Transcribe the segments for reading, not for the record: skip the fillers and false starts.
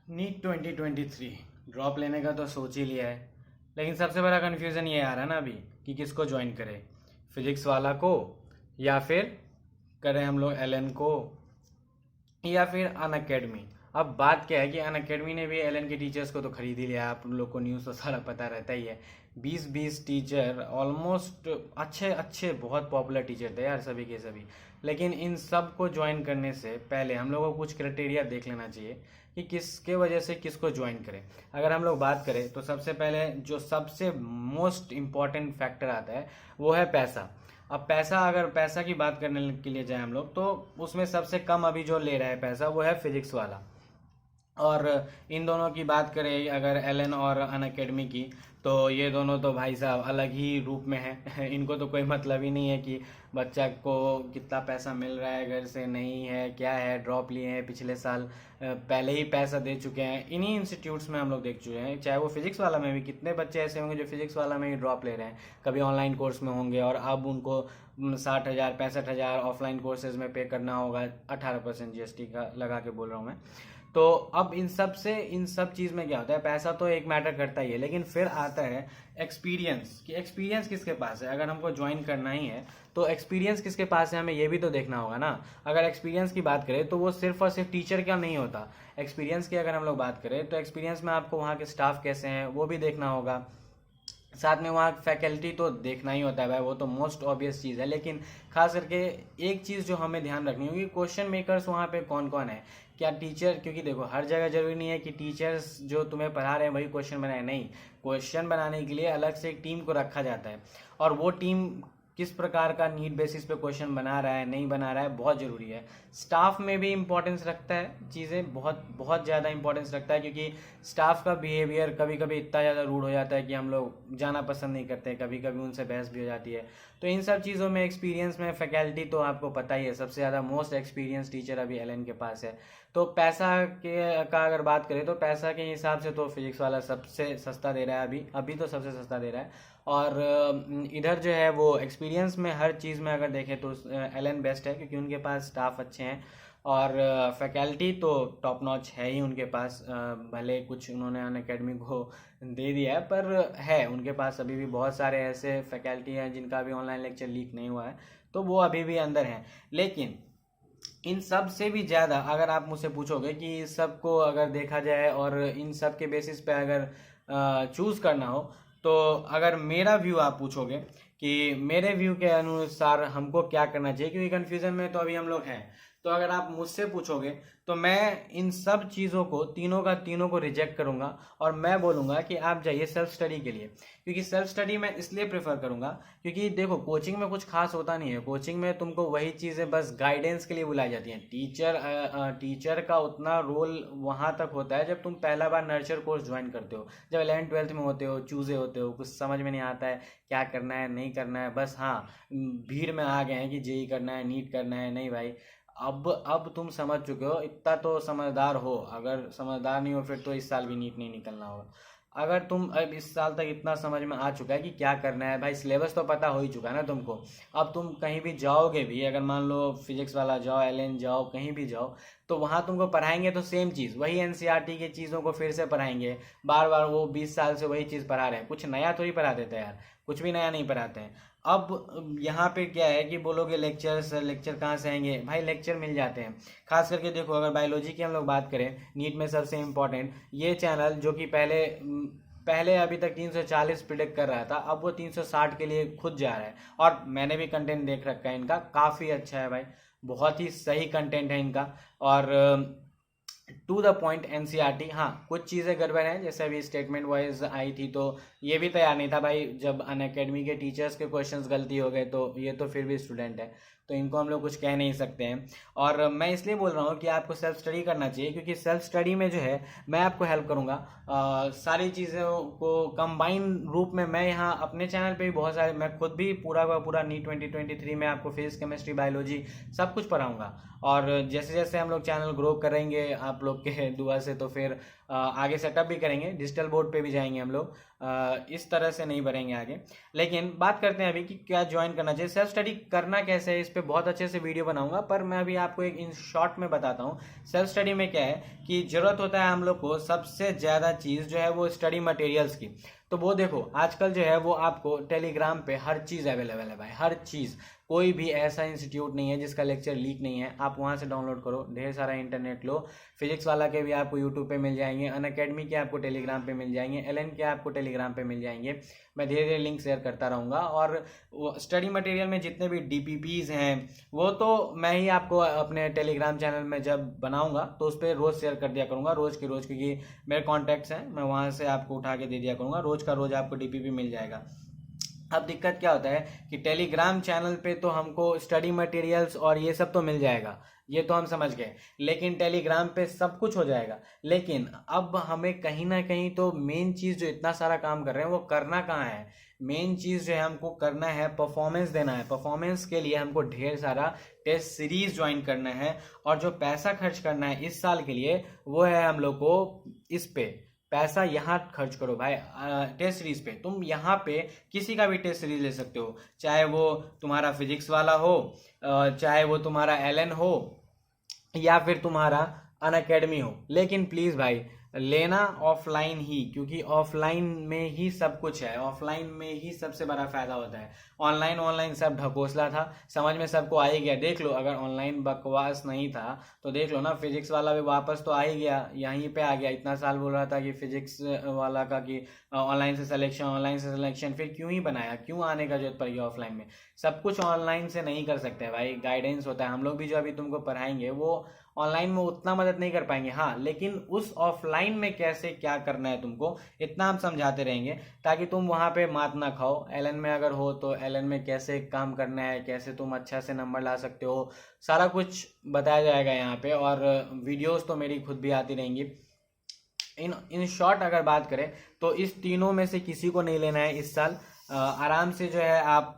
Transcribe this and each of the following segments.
NEET 2023 drop लेने का तो सोच ही लिया है। लेकिन सबसे बड़ा कन्फ्यूज़न ये आ रहा है ना अभी कि किसको ज्वाइन करें, फिजिक्स वाला को या फिर करें हम लोग एलएन को या फिर अन अकेडमी। अब बात क्या है कि अन अकेडमी ने भी एलएन के टीचर्स को तो खरीद ही लिया। आप लोग को न्यूज़ तो सारा पता रहता ही है। 20-20 टीचर ऑलमोस्ट अच्छे अच्छे बहुत पॉपुलर टीचर थे यार, सभी के सभी। लेकिन इन सब को ज्वाइन करने से पहले हम लोगों को कुछ क्राइटेरिया देख लेना चाहिए कि किसके वजह से किसको ज्वाइन करें। अगर हम लोग बात करें तो सबसे पहले जो सबसे मोस्ट इम्पॉर्टेंट फैक्टर आता है वो है पैसा। अब पैसा, अगर पैसा की बात करने के लिए जाए हम लोग तो उसमें सबसे कम अभी जो ले रहा है पैसा वो है फिजिक्स वाला। और इन दोनों की बात करें अगर एलन और अन अकेडमी की, तो ये दोनों तो भाई साहब अलग ही रूप में है। इनको तो कोई मतलब ही नहीं है कि बच्चा को कितना पैसा मिल रहा है, घर से नहीं है, क्या है, ड्रॉप लिए हैं पिछले साल, पहले ही पैसा दे चुके हैं। इन्हीं इंस्टीट्यूट्स में हम लोग देख चुके हैं, चाहे वो फिजिक्स वाला में भी कितने बच्चे ऐसे होंगे जो फिजिक्स वाला में ही ड्रॉप ले रहे हैं, कभी ऑनलाइन कोर्स में होंगे और अब उनको 60,000 65,000 ऑफलाइन कोर्सेज में पे करना होगा। 18% जीएसटी का लगा के बोल रहा हूँ मैं। तो अब इन सब चीज़ में क्या होता है, पैसा तो एक मैटर करता ही है, लेकिन फिर आता है एक्सपीरियंस कि एक्सपीरियंस किसके पास है। अगर हमको ज्वाइन करना ही है तो एक्सपीरियंस किसके पास है, हमें ये भी तो देखना होगा ना। अगर एक्सपीरियंस की बात करें तो वो सिर्फ और सिर्फ टीचर का नहीं होता। एक्सपीरियंस की अगर हम लोग बात करें तो एक्सपीरियंस में आपको वहाँ के स्टाफ कैसे हैं वो भी देखना होगा। साथ में वहाँ फैकल्टी तो देखना ही होता है भाई, वो तो मोस्ट ऑब्वियस चीज़ है। लेकिन खास करके एक चीज़ जो हमें ध्यान रखनी होगी, क्वेश्चन मेकर्स वहाँ पे कौन कौन है, क्या टीचर, क्योंकि देखो हर जगह जरूरी नहीं है कि टीचर्स जो तुम्हें पढ़ा रहे हैं वही क्वेश्चन बनाए, नहीं। क्वेश्चन बनाने के लिए अलग से एक टीम को रखा जाता है और वो टीम किस प्रकार का नीड बेसिस पे क्वेश्चन बना रहा है नहीं बना रहा है बहुत ज़रूरी है। स्टाफ में भी इम्पोर्टेंस रखता है, चीज़ें बहुत बहुत ज़्यादा इंपॉर्टेंस रखता है, क्योंकि स्टाफ का बिहेवियर कभी कभी इतना ज़्यादा रूड हो जाता है कि हम लोग जाना पसंद नहीं करते, कभी कभी उनसे बहस भी हो जाती है। तो इन सब चीज़ों में एक्सपीरियंस में फैकल्टी तो आपको पता ही है, सबसे ज़्यादा मोस्ट एक्सपीरियंस टीचर अभी एलएन के पास है। तो पैसा के का अगर बात करें तो पैसा के हिसाब से तो फिजिक्स वाला सबसे सस्ता दे रहा है, अभी तो सबसे सस्ता दे रहा है। और इधर जो है वो एक्सपीरियंस में हर चीज़ में अगर देखें तो एलएन बेस्ट है, क्योंकि उनके पास स्टाफ अच्छे हैं और फैकल्टी तो टॉप नॉच है ही उनके पास। भले कुछ उन्होंने अन अकेडमी को दे दिया है, पर है उनके पास अभी भी बहुत सारे ऐसे फैकल्टी हैं जिनका भी ऑनलाइन लेक्चर लीक नहीं हुआ है, तो वो अभी भी अंदर हैं। लेकिन इन सब से भी ज़्यादा अगर आप मुझसे पूछोगे कि इस सब को अगर देखा जाए और इन सब के बेसिस पे अगर चूज़ करना हो, तो अगर मेरा व्यू आप पूछोगे कि मेरे व्यू के अनुसार हमको क्या करना चाहिए, क्योंकि कन्फ्यूज़न में तो अभी हम लोग हैं, तो अगर आप मुझसे पूछोगे तो मैं इन सब चीज़ों को तीनों को रिजेक्ट करूंगा और मैं बोलूँगा कि आप जाइए सेल्फ स्टडी के लिए। क्योंकि सेल्फ स्टडी मैं इसलिए प्रेफर करूंगा क्योंकि देखो कोचिंग में कुछ खास होता नहीं है। कोचिंग में तुमको वही चीज़ें बस गाइडेंस के लिए बुलाई जाती हैं। टीचर का उतना रोल वहाँ तक होता है जब तुम पहला बार नर्चर कोर्स ज्वाइन करते हो, जब 11th-12th में होते हो, चूजे होते हो, कुछ समझ में नहीं आता है क्या करना है नहीं करना है, बस हाँ भीड़ में आ गए हैं कि जेई करना है नीट करना है। नहीं भाई, अब तुम समझ चुके हो, इतना तो समझदार हो। अगर समझदार नहीं हो फिर तो इस साल भी नीट नहीं निकलना होगा। अगर तुम अब इस साल तक इतना समझ में आ चुका है कि क्या करना है, भाई सिलेबस तो पता हो ही चुका है ना तुमको। अब तुम कहीं भी जाओगे भी, अगर मान लो फिजिक्स वाला जाओ, एलएन जाओ, कहीं भी जाओ, तो वहाँ तुमको पढ़ाएंगे तो सेम चीज़, वही एनसीईआरटी की चीज़ों को फिर से पढ़ाएंगे बार बार। वो 20 साल से वही चीज़ पढ़ा रहे हैं, कुछ नया थोड़ी पढ़ा देते हैं यार, कुछ भी नया नहीं पढ़ाते हैं। अब यहाँ पे क्या है कि बोलोगे लेक्चर कहाँ से आएंगे, भाई लेक्चर मिल जाते हैं। खास करके देखो अगर बायोलॉजी की हम लोग बात करें, नीट में सबसे इम्पोर्टेंट ये चैनल जो कि पहले पहले अभी तक 340 प्रिडिक्ट कर रहा था, अब वो 360 के लिए खुद जा रहा है। और मैंने भी कंटेंट देख रखा है इनका, काफ़ी अच्छा है भाई, बहुत ही सही कंटेंट है इनका। और टू द पॉइंट एनसीईआरटी। हाँ कुछ चीज़ें गड़बड़ हैं, जैसे अभी स्टेटमेंट वाइज आई थी तो ये भी तैयार नहीं था भाई। जब अन अकेडमी के टीचर्स के क्वेश्चंस गलती हो गए तो ये तो फिर भी स्टूडेंट है, तो इनको हम लोग कुछ कह नहीं सकते हैं। और मैं इसलिए बोल रहा हूँ कि आपको सेल्फ स्टडी करना चाहिए, क्योंकि सेल्फ स्टडी में जो है मैं आपको हेल्प करूँगा सारी चीज़ों को कंबाइन रूप में। मैं यहाँ अपने चैनल पे भी बहुत सारे, मैं खुद भी पूरा का पूरा नीट 2023 में आपको फिजिक्स केमिस्ट्री बायोलॉजी सब कुछ पढ़ाऊँगा। और जैसे जैसे हम लोग चैनल ग्रो करेंगे आप लोग के दुआ से, तो फिर आगे सेटअप भी करेंगे, डिजिटल बोर्ड पे भी जाएंगे हम लोग, इस तरह से नहीं बढ़ेंगे आगे। लेकिन बात करते हैं अभी कि क्या ज्वाइन करना चाहिए, सेल्फ स्टडी करना कैसे है, इस पर बहुत अच्छे से वीडियो बनाऊंगा, पर मैं अभी आपको एक इन शॉर्ट में बताता हूँ। सेल्फ स्टडी में क्या है कि जरूरत होता है हम लोग को सबसे ज़्यादा चीज़ जो है वो स्टडी मटेरियल्स की। तो वो देखो आजकल जो है वो आपको टेलीग्राम पे हर चीज़ अवेलेबल है भाई, हर चीज़। कोई भी ऐसा इंस्टीट्यूट नहीं है जिसका लेक्चर लीक नहीं है, आप वहाँ से डाउनलोड करो, ढेर सारा इंटरनेट लो। फिजिक्स वाला के भी आपको यूट्यूब पे मिल जाएंगे, अनअकैडमी के आपको टेलीग्राम पे मिल जाएंगे, एलएन के आपको टेलीग्राम पे मिल जाएंगे। मैं धीरे धीरे लिंक शेयर करता रहूँगा। और स्टडी मटेरियल में जितने भी डीपीपीज हैं वो तो मैं ही आपको अपने टेलीग्राम चैनल में जब बनाऊँगा तो उस पर रोज़ शेयर कर दिया करूँगा, रोज़ की रोज़, क्योंकि मेरे कॉन्टैक्ट्स हैं, मैं वहाँ से आपको उठा के दे दिया करूँगा, रोज़ का रोज़ आपको डीपीपी मिल जाएगा। अब दिक्कत क्या होता है कि टेलीग्राम चैनल पे तो हमको स्टडी मटेरियल्स और ये सब तो मिल जाएगा, ये तो हम समझ गए, लेकिन टेलीग्राम पे सब कुछ हो जाएगा। लेकिन अब हमें कहीं ना कहीं तो मेन चीज़ जो इतना सारा काम कर रहे हैं वो करना कहाँ है, मेन चीज़ जो है हमको करना है परफॉर्मेंस देना है। परफॉर्मेंस के लिए हमको ढेर सारा टेस्ट सीरीज ज्वाइन करना है, और जो पैसा खर्च करना है इस साल के लिए वो है हम लोग को इस पे पैसा यहाँ खर्च करो भाई। टेस्ट सीरीज पे तुम यहाँ पे किसी का भी टेस्ट सीरीज ले सकते हो, चाहे वो तुम्हारा फिजिक्स वाला हो, चाहे वो तुम्हारा एलएन हो, या फिर तुम्हारा अनअकैडमी हो। लेकिन प्लीज़ भाई लेना ऑफलाइन ही, क्योंकि ऑफलाइन में ही सब कुछ है, ऑफलाइन में ही सबसे बड़ा फायदा होता है। ऑनलाइन सब ढकोसला था, समझ में सबको आ ही गया। देख लो, अगर ऑनलाइन बकवास नहीं था तो देख लो ना, फिजिक्स वाला भी वापस तो आ ही गया, यहीं पे आ गया। इतना साल बोल रहा था कि फिजिक्स वाला का कि ऑनलाइन से सिलेक्शन, फिर क्यों ही बनाया, क्यों आने का जरूरत पड़ गया ऑफलाइन में। सब कुछ ऑनलाइन से नहीं कर सकते भाई, गाइडेंस होता है। हम लोग भी जो अभी तुमको पढ़ाएंगे वो ऑनलाइन में उतना मदद नहीं कर पाएंगे, हाँ, लेकिन उस ऑफलाइन में कैसे क्या करना है तुमको इतना हम समझाते रहेंगे, ताकि तुम वहाँ पे मात ना खाओ। एलएन में अगर हो तो एलएन में कैसे काम करना है, कैसे तुम अच्छा से नंबर ला सकते हो, सारा कुछ बताया जाएगा यहाँ पे। और वीडियोस तो मेरी खुद भी आती रहेंगी। इन शॉर्ट अगर बात करें तो इस तीनों में से किसी को नहीं लेना है इस साल। आराम से जो है आप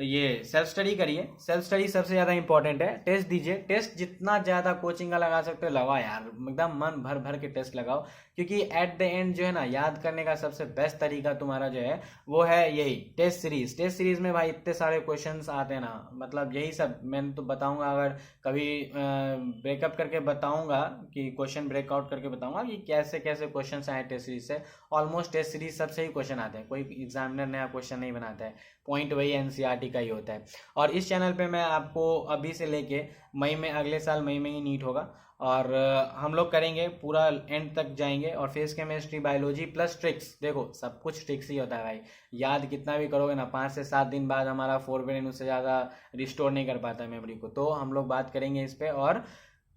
ये सेल्फ स्टडी करिए, सेल्फ स्टडी सबसे ज़्यादा इंपॉर्टेंट है। टेस्ट दीजिए, टेस्ट जितना ज़्यादा कोचिंग का लगा सकते हो लगाओ यार, एकदम मन भर भर के टेस्ट लगाओ, क्योंकि एट द एंड जो है ना, याद करने का सबसे बेस्ट तरीका तुम्हारा जो है वो है यही टेस्ट सीरीज में भाई इतने सारे क्वेश्चंस आते हैं ना, मतलब यही सब मैं तो बताऊंगा। अगर कभी ब्रेकअप करके बताऊंगा कि क्वेश्चन ब्रेकआउट करके बताऊंगा कि कैसे कैसे क्वेश्चन आए टेस्ट सीरीज से। ऑलमोस्ट टेस्ट सीरीज सबसे ही क्वेश्चन आते हैं, कोई एग्जामिनर नया क्वेश्चन नहीं बनाता है, पॉइंट वही एनसीईआरटी का ही होता है। और इस चैनल पे मैं आपको अभी से लेके मई में, अगले साल मई में ही नीट होगा, और हम लोग करेंगे पूरा एंड तक जाएंगे। और physics chemistry biology plus tricks, देखो सब कुछ ट्रिक्स ही होता है भाई, याद कितना भी करोगे ना 5 से 7 दिन बाद हमारा फोरब्रेन उससे ज़्यादा रिस्टोर नहीं कर पाता है मेमोरी को। तो हम लोग बात करेंगे इस पे और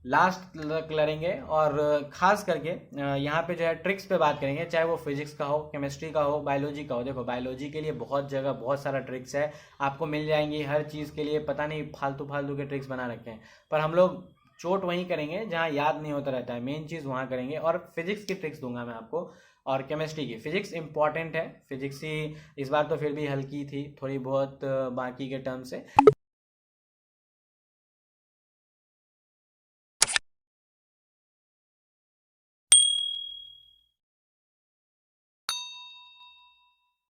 लास्ट तक लड़ेंगे, और खास करके यहाँ पे जो है ट्रिक्स पे बात करेंगे, चाहे वो फिजिक्स का हो, केमिस्ट्री का हो, बायोलॉजी का हो। देखो बायोलॉजी के लिए बहुत जगह बहुत सारा ट्रिक्स है, आपको मिल जाएंगी हर चीज़ के लिए। पता नहीं फालतू के ट्रिक्स बना रखे हैं, पर हम लोग चोट वहीं करेंगे जहाँ याद नहीं होता रहता है, मेन चीज़ वहाँ करेंगे। और फिजिक्स की ट्रिक्स दूंगा मैं आपको, और केमिस्ट्री की। फिजिक्स इंपॉर्टेंट है, फिजिक्स ही इस बार तो फिर भी हल्की थी थोड़ी बहुत बाकी के टर्म से,